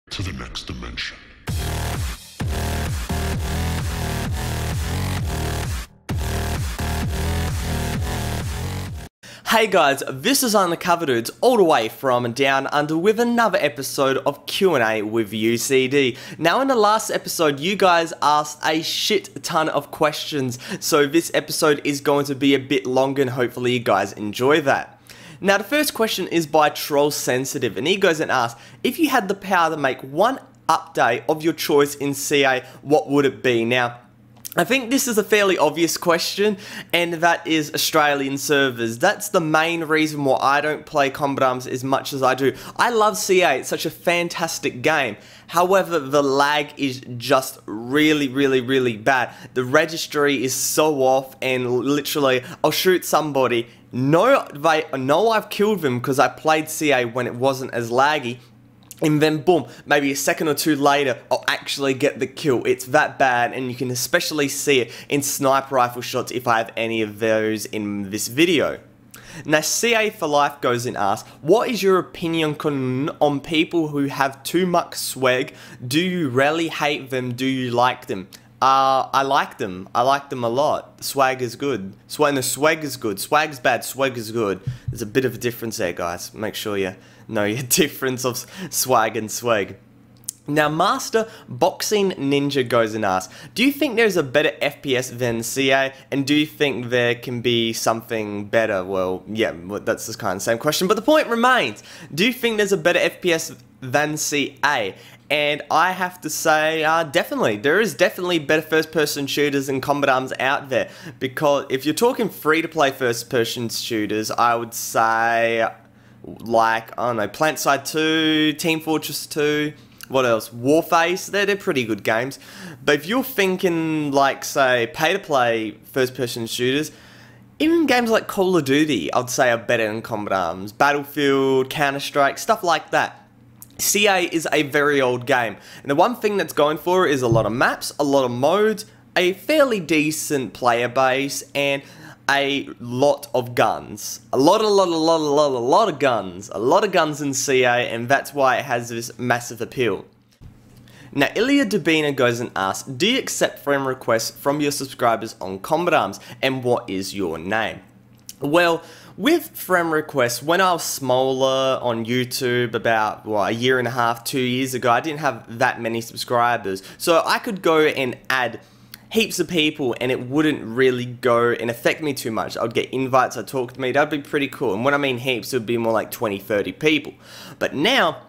to the next dimension. Hey guys, this is Undercover Dudes all the way from Down Under with another episode of Q&A with UCD. Now in the last episode you guys asked a shit ton of questions, so this episode is going to be a bit longer and hopefully you guys enjoy that. Now the first question is by Troll Sensitive and he goes and asks, if you had the power to make one update of your choice in CA, what would it be? Now I think this is a fairly obvious question, and that is Australian servers. That's the main reason why I don't play Combat Arms as much as I do. I love CA, it's such a fantastic game. However, the lag is just really bad. The registry is so off, and literally, I'll shoot somebody, know I've killed them because I played CA when it wasn't as laggy, and then boom, maybe a second or two later, I'll actually get the kill. It's that bad, and you can especially see it in sniper rifle shots if I have any of those in this video. Now, CA for Life goes and asks, what is your opinion on people who have too much swag? Do you really hate them? Do you like them? I like them. I like them a lot. Swag is good. Swag is good. Swag's bad. Swag is good. There's a bit of a difference there, guys. Make sure you know your difference of swag and swag. Now, Master Boxing Ninja goes and asks, do you think there's a better FPS than CA? And do you think there can be something better? Well, yeah, that's the kind of same question. But the point remains, do you think there's a better FPS than CA? And I have to say, definitely. There is definitely better first-person shooters and Combat Arms out there. Because if you're talking free-to-play first-person shooters, I would say, like, I don't know, PlanetSide 2, Team Fortress 2, what else? Warface, they're pretty good games. But if you're thinking, like, say, pay-to-play first-person shooters, even games like Call of Duty, I'd say are better than Combat Arms. Battlefield, Counter-Strike, stuff like that. CA is a very old game, and the one thing that's going for it is a lot of maps, a lot of modes, a fairly decent player base, and a lot of guns. A lot of guns. A lot of guns in CA, and that's why it has this massive appeal. Now, Ilya Dubina goes and asks, do you accept friend requests from your subscribers on Combat Arms, and what is your name? Well, with friend requests, when I was smaller on YouTube about, a year and a half, 2 years ago, I didn't have that many subscribers. So I could go and add heaps of people and it wouldn't really go and affect me too much. I'd get invites, I'd talk to me, that'd be pretty cool. And when I mean heaps, it would be more like 20, 30 people. But now,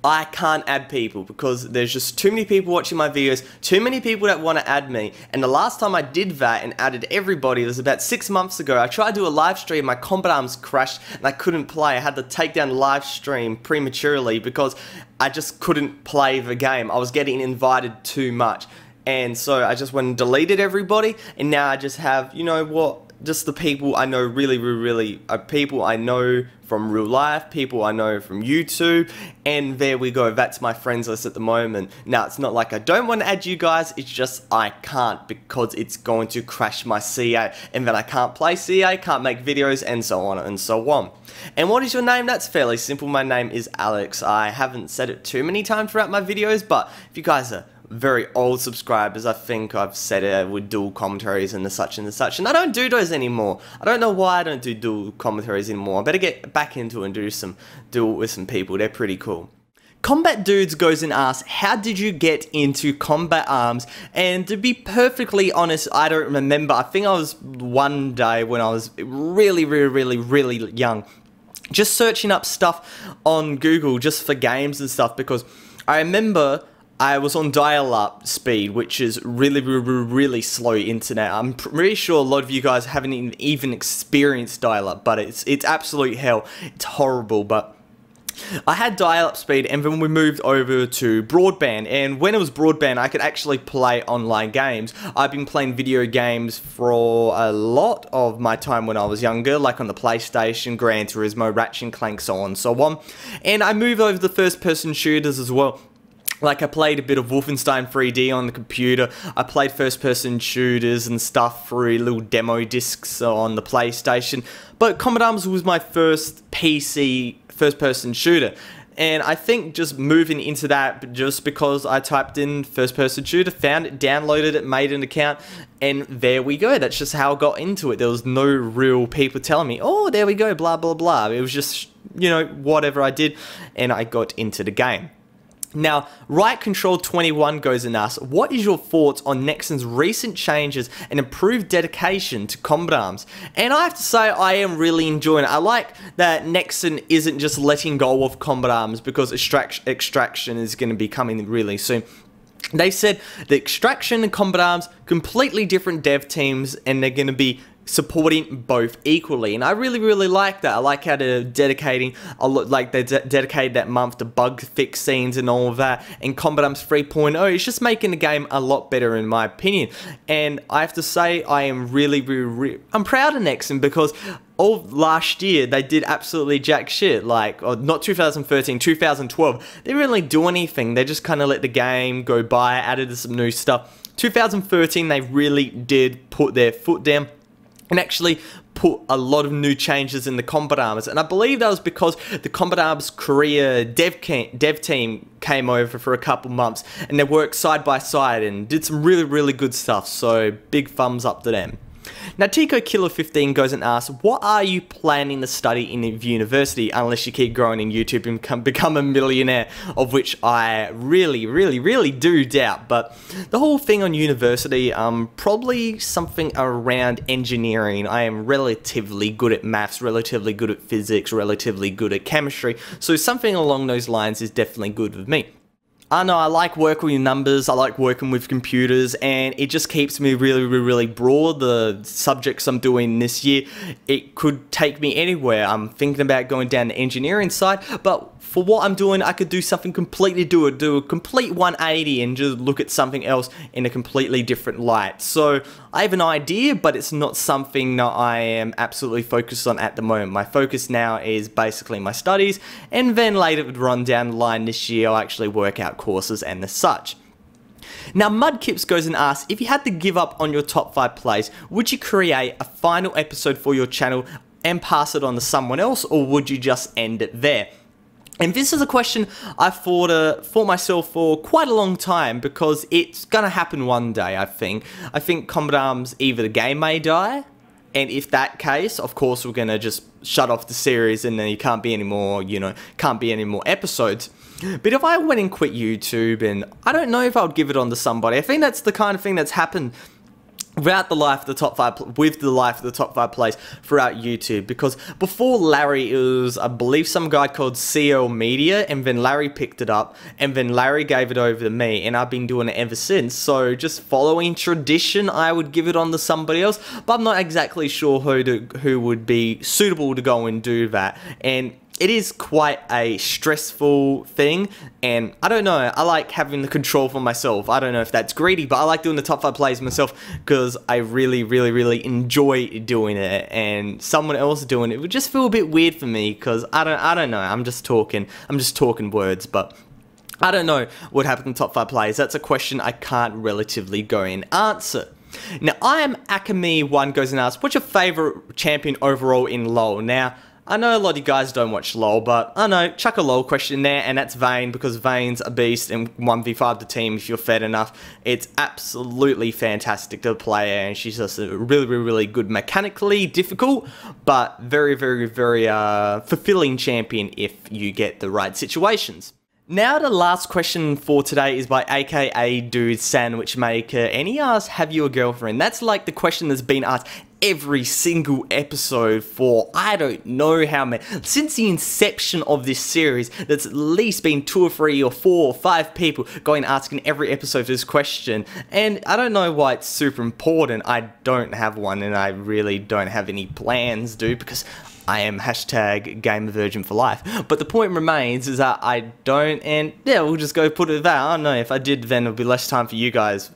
I can't add people because there's just too many people watching my videos, too many people that want to add me, and the last time I did that and added everybody was about 6 months ago. I tried to do a live stream, my Combat Arms crashed and I couldn't play. I had to take down the live stream prematurely because I just couldn't play the game. I was getting invited too much, and so I just went and deleted everybody, and now I just have, you know what, just the people I know really people I know from real life, people I know from YouTube, and there we go. That's my friends list at the moment. Now, it's not like I don't want to add you guys, it's just I can't because it's going to crash my CA, and then I can't play CA, can't make videos, and so on and so on. And what is your name? That's fairly simple. My name is Alex. I haven't said it too many times throughout my videos, but if you guys are very old subscribers, I think I've said it with dual commentaries and the such and the such, and I don't do those anymore. I don't know why I don't do dual commentaries anymore. I better get back into it and do it with some people. They're pretty cool. Combat Dudes goes and asks, how did you get into Combat Arms? And to be perfectly honest, I don't remember. I think I was one day when I was really young, just searching up stuff on Google just for games and stuff, because I remember I was on dial-up speed, which is really slow internet. I'm pretty sure a lot of you guys haven't even experienced dial-up, but it's absolute hell. It's horrible, but I had dial-up speed, and then we moved over to broadband, and when it was broadband, I could actually play online games. I've been playing video games for a lot of my time when I was younger, like on the PlayStation, Gran Turismo, Ratchet & Clank, so on and so on, and I moved over to the first-person shooters as well. Like, I played a bit of Wolfenstein 3D on the computer, I played first-person shooters and stuff through little demo discs on the PlayStation, but Combat Arms was my first PC first-person shooter. and I think just moving into that, just because I typed in first person shooter, found it, downloaded it, made an account, and there we go. That's just how I got into it. There was no real people telling me, oh, there we go, blah, blah, blah. It was just, you know, whatever I did, and I got into the game. Now, Riot Control 21 goes and asks, what is your thoughts on Nexon's recent changes and improved dedication to combat arms? And I have to say, I am really enjoying it. I like that Nexon isn't just letting go of combat arms, because extraction is going to be coming really soon. They said the extraction and combat arms, completely different dev teams, and they're going to be supporting both equally, and I really like that. I like how they're dedicating a lot, like they dedicated that month to bug fix scenes and all of that, and Combat Arms 3.0 is just making the game a lot better in my opinion. And I have to say, I am I'm proud of Nexon, because all last year they did absolutely jack shit, like, or not 2013, 2012, they didn't really do anything. They just kind of let the game go by, added some new stuff. 2013 they really did put their foot down and actually put a lot of new changes in the combat arms, and I believe that was because the combat arms Korea dev team came over for a couple months, and they worked side by side and did some really good stuff, so big thumbs up to them. Now, Tico Killer 15 goes and asks, what are you planning to study in university unless you keep growing in YouTube and become a millionaire, of which I really do doubt. But the whole thing on university, probably something around engineering. I am relatively good at maths, relatively good at physics, relatively good at chemistry, so something along those lines is definitely good with me. I know I like working with numbers, I like working with computers, and it just keeps me really broad. The subjects I'm doing this year, it could take me anywhere. I'm thinking about going down the engineering side, but for what I'm doing, I could do something completely, do a complete 180 and just look at something else in a completely different light. So I have an idea, but it's not something that I am absolutely focused on at the moment. My focus now is basically my studies, and then later run down the line this year, I'll actually work out courses and the such. Now, Mudkips goes and asks, if you had to give up on your top 5 plays, would you create a final episode for your channel and pass it on to someone else, or would you just end it there? And this is a question I've thought myself for quite a long time, because it's gonna happen one day, I think. I think Combat Arms, either the game may die, and if that case, of course we're gonna just shut off the series and then you can't be any more, you know, can't be any more episodes. But if I went and quit YouTube, and I don't know if I would give it on to somebody. I think that's the kind of thing that's happened without the life of the top 5, with the life of the top 5 plays throughout YouTube, because before Larry, it was, I believe, some guy called CL Media, and then Larry picked it up, and then Larry gave it over to me, and I've been doing it ever since. So just following tradition, I would give it on to somebody else, but I'm not exactly sure who would be suitable to go and do that. And it is quite a stressful thing, and I don't know, I like having the control for myself. I don't know if that's greedy, but I like doing the top 5 plays myself, because I really enjoy doing it, and someone else doing it would just feel a bit weird for me, because I don't know, I'm just talking words, but I don't know what happened in top 5 plays. That's a question I can't relatively go and answer. Now, I am Akame1 goes and asks, what's your favourite champion overall in LoL? Now, I know a lot of you guys don't watch LoL, but I know, chuck a LoL question in there, and that's Vayne, because Vayne's a beast in 1v5 the team if you're fed enough. It's absolutely fantastic to play, and she's just a really good, mechanically difficult, but very fulfilling champion if you get the right situations. Now the last question for today is by AKA Dude Sandwich Maker, and he asks, have you a girlfriend? That's like the question that's been asked every single episode for I don't know how many, since the inception of this series. There's at least been 2 or 3 or 4 or 5 people going asking every episode this question, and I don't know why it's super important. I don't have one, and I really don't have any plans, dude, because I am hashtag gamer virgin for life. But the point remains is that I don't, and yeah, we'll just go put it that. I don't know, if I did, then it'll be less time for you guys,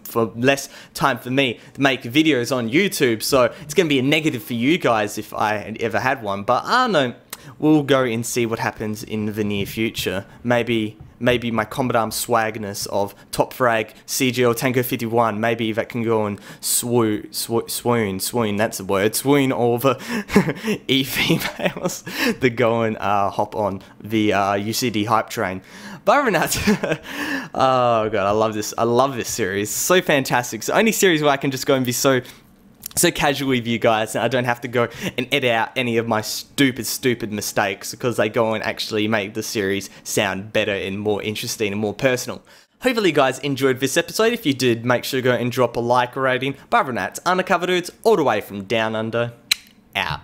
for less time for me to make videos on YouTube, so it's going to be a negative for you guys if I ever had one. But I don't know, we'll go and see what happens in the near future. Maybe maybe my Combat Arms swagness of Top Frag, CGL Tango 51, maybe that can go and swoon, that's the word, swoon over e-females that go and hop on the UCD hype train. But other than that, oh god, I love this series, so fantastic. It's the only series where I can just go and be so casual with you guys, and I don't have to go and edit out any of my stupid mistakes, because they go and actually make the series sound better and more interesting and more personal. Hopefully you guys enjoyed this episode. If you did, make sure to go and drop a like rating. But other than that, Undercover Dudes, all the way from Down Under, out.